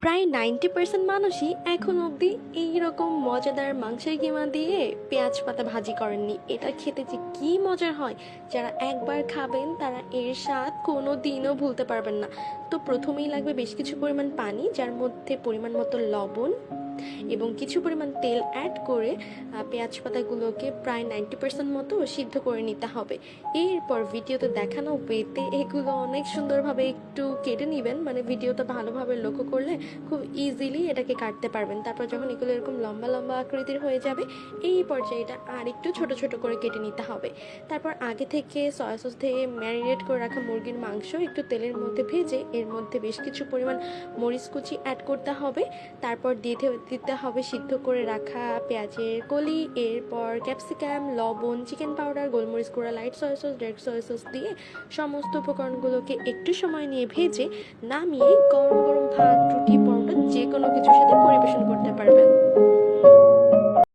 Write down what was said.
প্রায় 90% মানুষই এখন অবধি এইরকম মজাদার মাংসের কিমা দিয়ে পেঁয়াজ পাতা ভাজি করেননি। এটা খেতে যে কি মজার হয়, যারা একবার খাবেন তারা এর স্বাদ কোনো দিনও ভুলতে পারবেন না। তো প্রথমেই লাগবে বেশ কিছু পরিমাণ পানি, যার মধ্যে পরিমাণ মতো লবণ এবং কিছু পরিমাণ তেল অ্যাড করে পেঁয়াজ পাতাগুলোকে প্রায় 90% মতো সিদ্ধ করে নিতে হবে। এরপর ভিডিওতে দেখানো ওয়েতে এগুলো অনেক সুন্দরভাবে একটু কেটে নেবেন, মানে ভিডিওটা ভালোভাবে লক্ষ্য করলে খুব ইজিলি এটাকে কাটতে পারবেন। তারপর যখন এগুলো এরকম লম্বা লম্বা আকৃতির হয়ে যাবে, এই পর্যায়ে এটা আর একটু ছোট ছোট করে কেটে নিতে হবে। তারপর আগে থেকে সয়া সস দিয়ে ম্যারিনেট করে রাখা মুরগির মাংস একটু তেলের মধ্যে ভেজে এর মধ্যে বেশ কিছু পরিমাণ মরিচ কুচি অ্যাড করতে হবে। তারপর দিতে হবে সিদ্ধ করে রাখা পেঁয়াজের কলি, এরপর ক্যাপসিকাম, লবণ, চিকেন পাউডার, গোলমরিচ গুঁড়া, light soya sauce, red soya sauce দিয়ে সমস্ত উপকরণগুলোকে একটু সময় নিয়ে ভেজে নামিয়ে গরম গরম ভাত, রুটি, পরোটা যে কোনো কিছুর সাথে পরিবেশন করতে পারবেন।